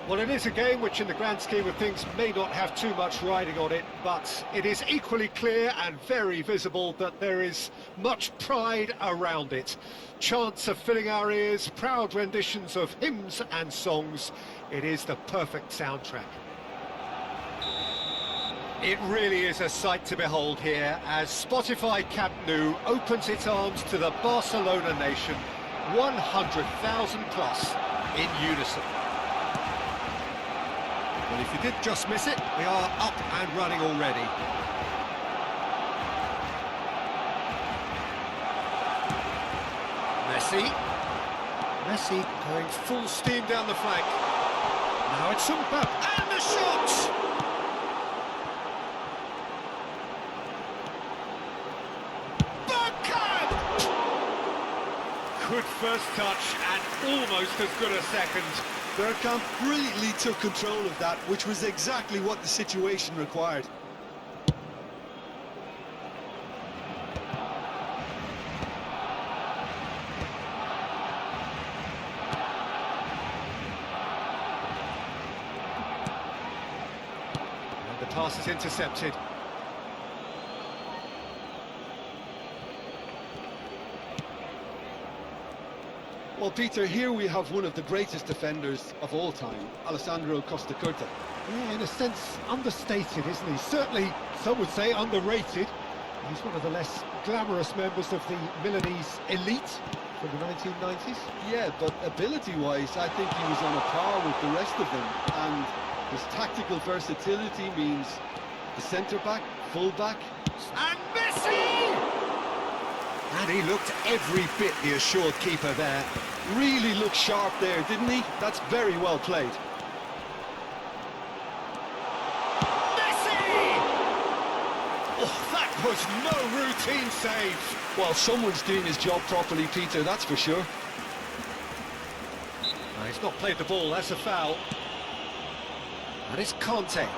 Well, it is a game which in the grand scheme of things may not have too much riding on it, but it is equally clear and very visible that there is much pride around it. Chants are filling our ears, proud renditions of hymns and songs. It is the perfect soundtrack. It really is a sight to behold here as Spotify Camp Nou opens its arms to the Barcelona nation, 100,000 plus in unison. Well, if you did just miss it, we are up and running already. Messi going full steam down the flank. Now it's Mbappe, and the shot! Good first touch and almost as good a second. Bergkamp brilliantly took control of that, which was exactly what the situation required. And the pass is intercepted. Well, Peter, here we have one of the greatest defenders of all time, Alessandro Costa-Curta. Yeah, in a sense, understated, isn't he? Certainly, some would say underrated. He's one of the less glamorous members of the Milanese elite from the 1990s. Yeah, but ability-wise, I think he was on a par with the rest of them. And his tactical versatility means the centre-back, full-back. And Messi! And he looked every bit the assured keeper there. Really looked sharp there, didn't he? That's very well played. Messi! Oh, that was no routine save. Well, someone's doing his job properly, Peter, that's for sure. No, he's not played the ball, that's a foul. And it's Conte.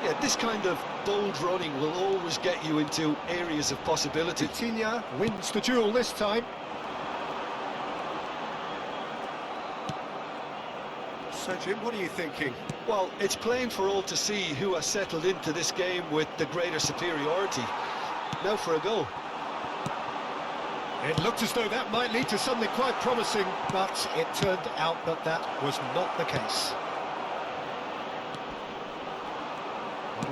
Yeah, this kind of bold running will always get you into areas of possibility. Vitinha wins the duel this time. So, Jim, what are you thinking? Well, it's plain for all to see who has settled into this game with the greater superiority. Now for a goal. It looked as though that might lead to something quite promising, but it turned out that that was not the case.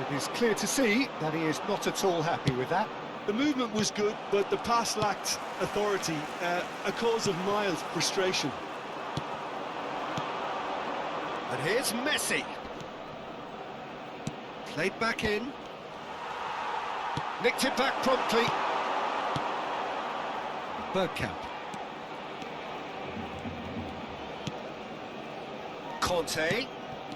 It is clear to see that he is not at all happy with that. The movement was good, but the pass lacked authority, a cause of mild frustration. And here's Messi. Played back in. Nicked it back promptly. Bergkamp. Conte.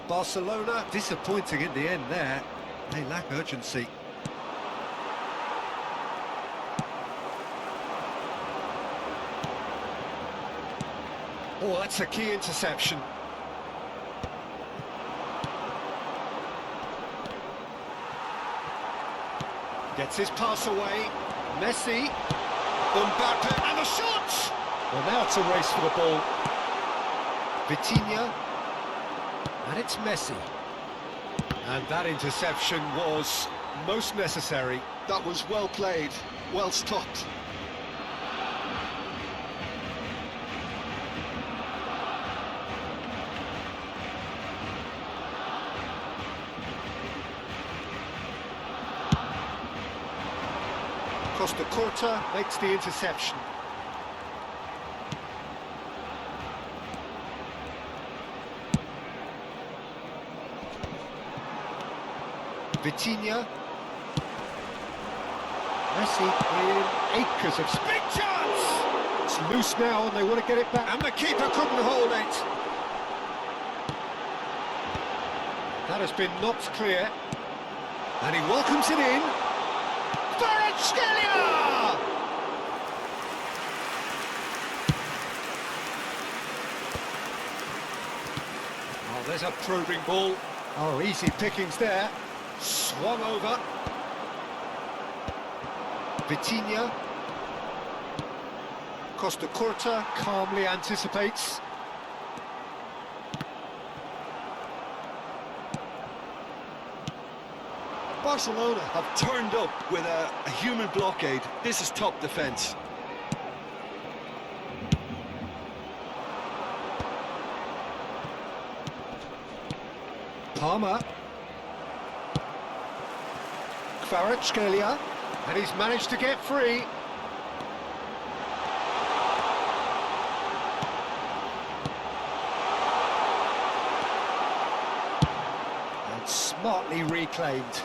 Barcelona disappointing in the end there. They lack urgency. Oh, that's a key interception. Gets his pass away. Messi. Mbappe and the shot! Well, now it's a race for the ball. Vitinha. And it's Messi. And that interception was most necessary. That was well played, well stopped. Costa-Curta makes the interception. Vitinha. Messi in acres of big chance! It's loose now and they want to get it back. And the keeper couldn't hold it. That has been knocked clear. And he welcomes it in. Kvaratskhelia! Oh, there's a probing ball. Oh, easy pickings there. Swung over. Costa Curta calmly anticipates. Barcelona have turned up with a human blockade. This is top defence. Palmer. Kvaratskhelia, and he's managed to get free. And smartly reclaimed.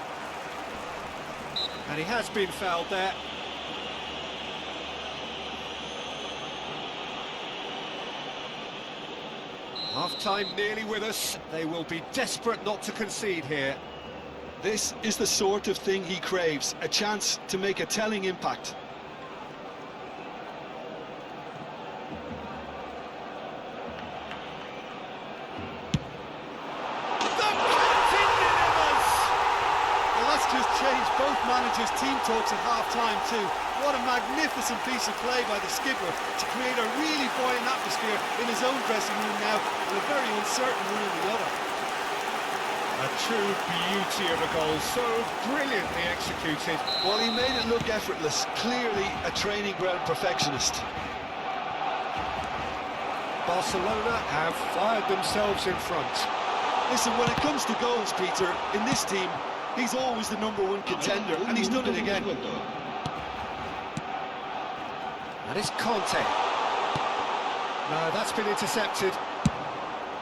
And he has been fouled there. Half-time nearly with us. They will be desperate not to concede here. This is the sort of thing he craves, a chance to make a telling impact. Well, that's just changed both managers' team talks at half-time too. What a magnificent piece of play by the skipper to create a really buoyant atmosphere in his own dressing room now, and a very uncertain one in the other. A true beauty of a goal, so brilliantly executed. Well, he made it look effortless, clearly a training ground perfectionist. Barcelona have fired themselves in front. Listen, when it comes to goals, Peter, in this team, he's always the #1 contender, and he's done it again. And it's Conte. No, that's been intercepted.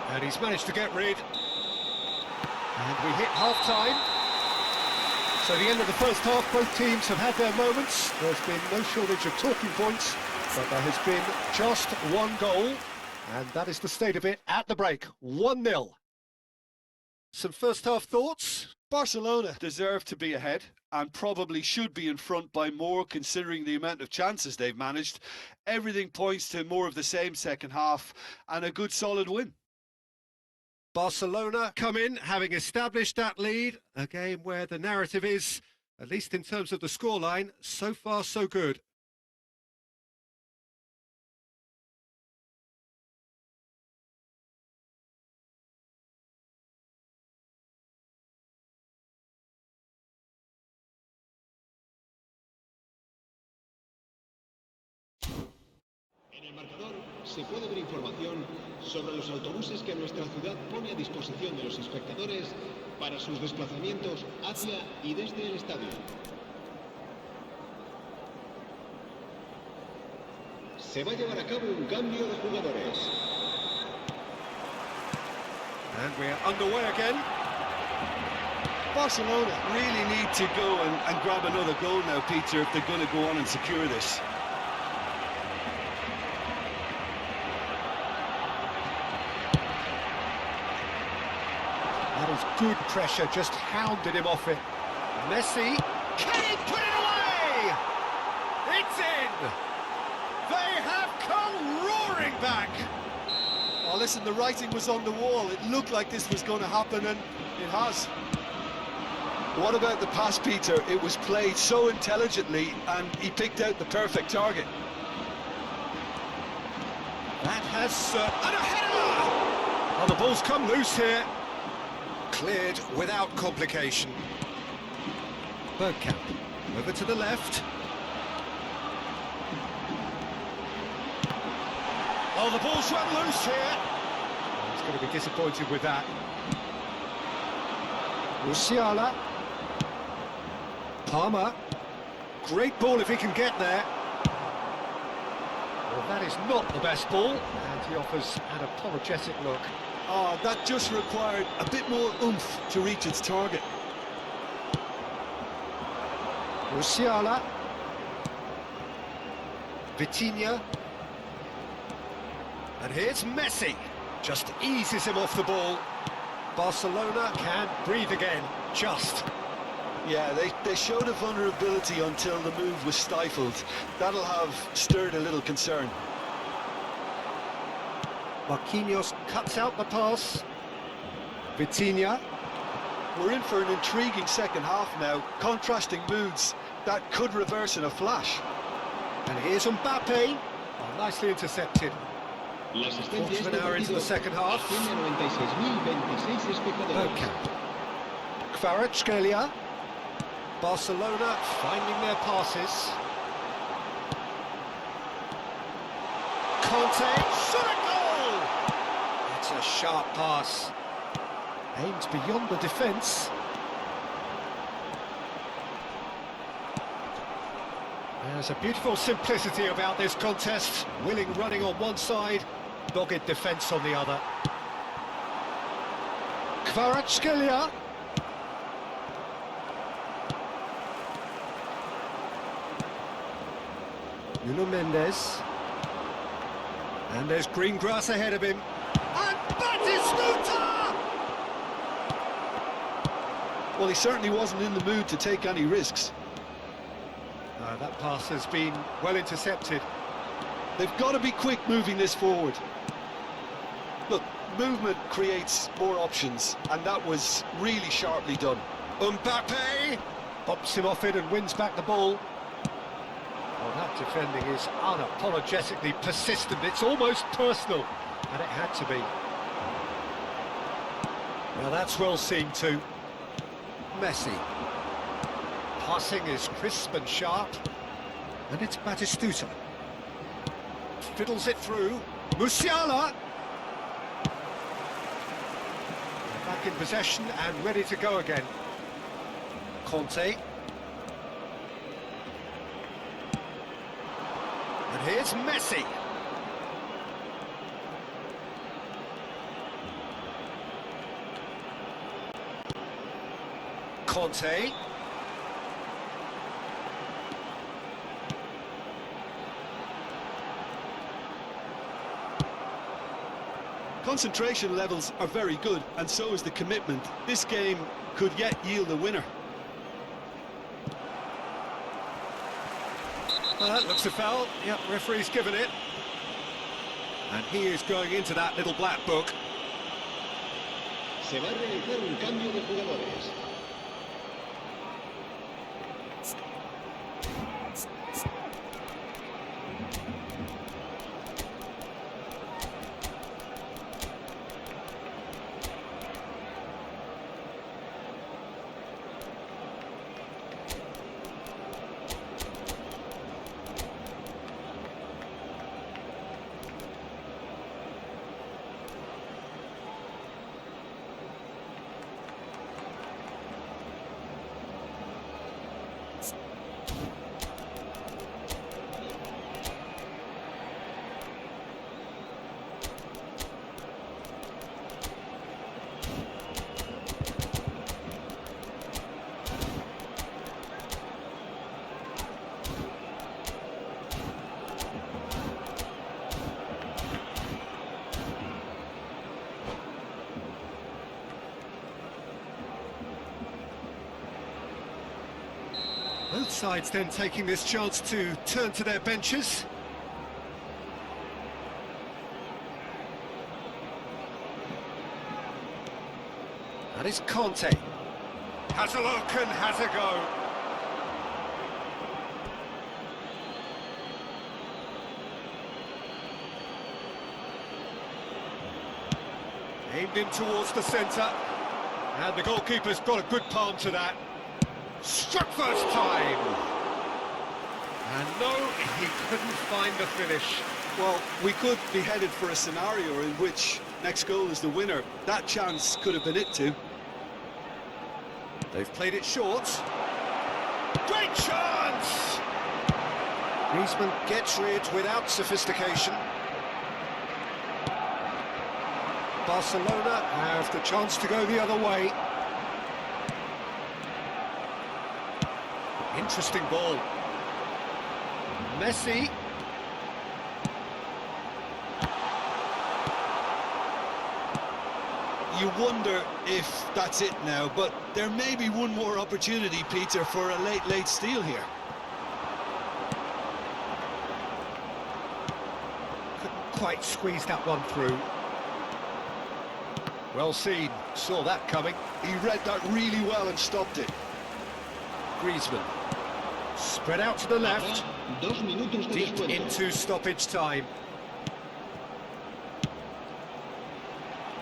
And he's managed to get rid. And we hit half-time. So the end of the first half, both teams have had their moments. There's been no shortage of talking points, but there has been just one goal. And that is the state of it at the break, 1-0. Some first-half thoughts? Barcelona deserve to be ahead and probably should be in front by more considering the amount of chances they've managed. Everything points to more of the same second half and a good solid win. Barcelona come in having established that lead, a game where the narrative is, at least in terms of the scoreline, so far so good. En el marcador se puede ver información sobre los autobuses que nuestra ciudad pone a disposición de los espectadores para sus desplazamientos hacia y desde el estadio. Se va a llevar a cabo un cambio de jugadores. And we're underway again. Barcelona really need to go and grab another goal now, Peter, if they're going to go on and secure this. That is good pressure, just hounded him off it. Messi, can he put it away? It's in! They have come roaring back! Oh, listen, the writing was on the wall. It looked like this was going to happen, and it has. What about the pass, Peter? It was played so intelligently, and he picked out the perfect target. That has... and a header! Oh, the ball's come loose here. Cleared without complication. Bergkamp, over to the left. Oh, the ball's run loose here. He's going to be disappointed with that. Musiala. Palmer. Great ball if he can get there. Well, that is not the best ball, and he offers an apologetic look. Oh, that just required a bit more oomph to reach its target. Musiala. Vitinha. And here's Messi. Just eases him off the ball. Barcelona can breathe again, just. Yeah, they showed a vulnerability until the move was stifled. That'll have stirred a little concern. Marquinhos cuts out the pass. Vitinha. We're in for an intriguing second half now. Contrasting moods that could reverse in a flash. And here's Mbappe. Oh, nicely intercepted. La asistencia Quarter de of este an hour into partido the second half. asciende a 96.026 espectadores. Bergkamp. Kvaratskhelia. Barcelona finding their passes. Conte, shot a goal! It's a sharp pass. Aimed beyond the defence. There's a beautiful simplicity about this contest. Willing running on one side, dogged defence on the other. Kvaratskhelia. Nuno Mendes. And there's green grass ahead of him. And Batistuta! Well, he certainly wasn't in the mood to take any risks. That pass has been well intercepted. They've got to be quick moving this forward. Look, movement creates more options, and that was really sharply done. Mbappe bumps him off it and wins back the ball. Well, that defending is unapologetically persistent. It's almost personal, and it had to be. Now that's well seen too. Messi. Passing is crisp and sharp. And it's Batistuta. Fiddles it through. Musiala. They're back in possession and ready to go again. Conte. And here's Messi. Conte. Concentration levels are very good, and so is the commitment. This game could yet yield a winner. Well, that looks a foul. Yep, referee's given it. And he is going into that little black book. Se va a realizar un cambio de jugadores. Both sides then taking this chance to turn to their benches. That is Conte. Has a look and has a go. Aimed in towards the centre. And the goalkeeper's got a good palm to that. Struck first time. And no, he couldn't find the finish. Well, we could be headed for a scenario in which next goal is the winner. That chance could have been it too. They've played it short. Great chance! Griezmann gets rid without sophistication. Barcelona have the chance to go the other way. Interesting ball. Messi. You wonder if that's it now, but there may be one more opportunity, Peter, for a late steal here. Couldn't quite squeeze that one through. Well seen, saw that coming. He read that really well and stopped it. Griezmann. Spread out to the left. Habrá 2 minutos de Deep descuento. into stoppage time.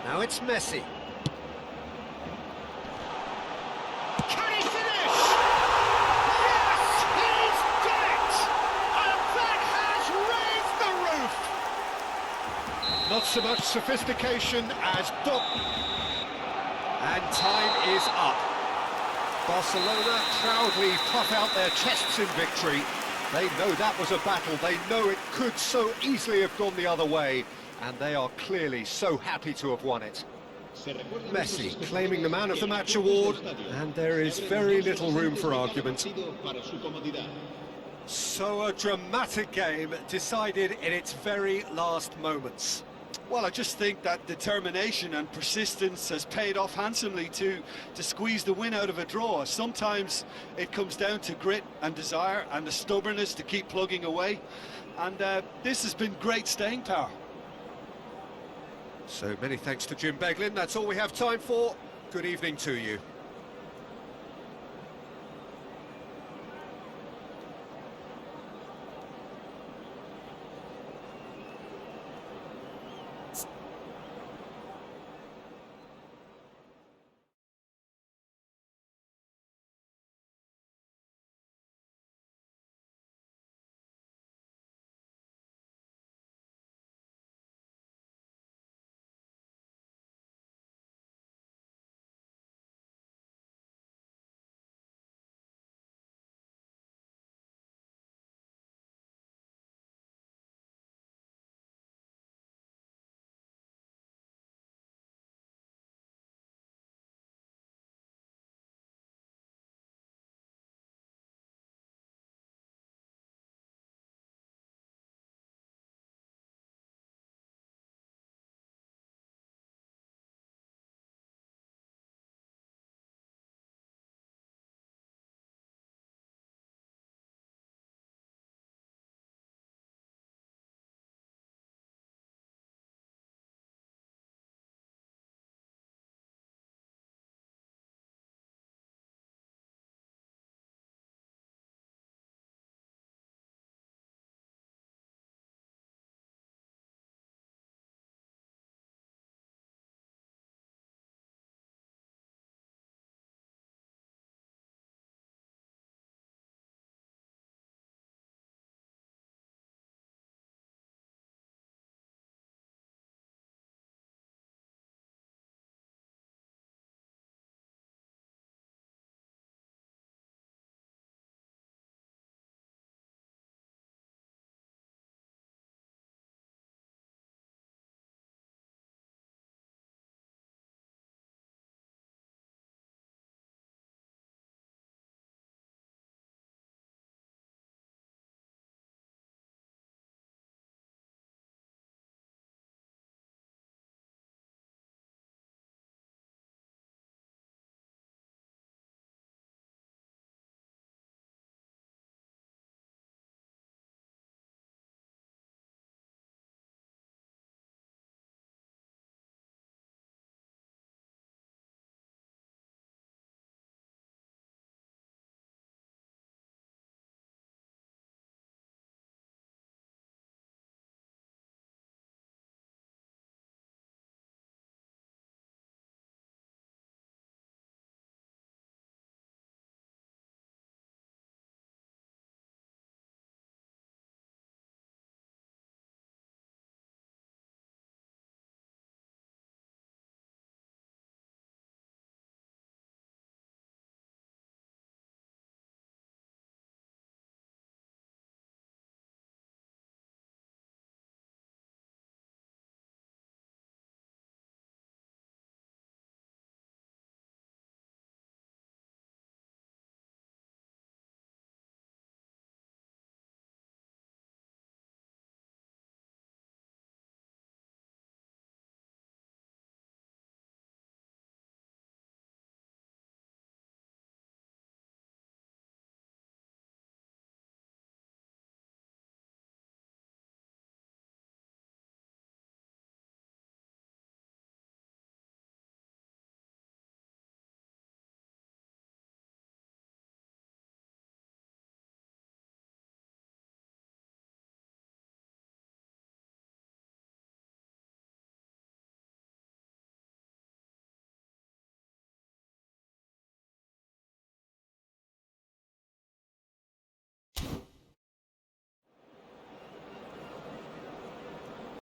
Now it's Messi. Can he finish? Yes, he's done it! And that has raised the roof! Not so much sophistication as And time is up. Barcelona proudly puff out their chests in victory. They know that was a battle. They know it could so easily have gone the other way. And they are clearly so happy to have won it. Messi claiming the Man of the Match award, and there is very little room for argument. So a dramatic game decided in its very last moments. Well, I just think that determination and persistence has paid off handsomely to squeeze the win out of a draw. Sometimes it comes down to grit and desire and the stubbornness to keep plugging away. And this has been great staying power. So many thanks to Jim Beglin. That's all we have time for. Good evening to you.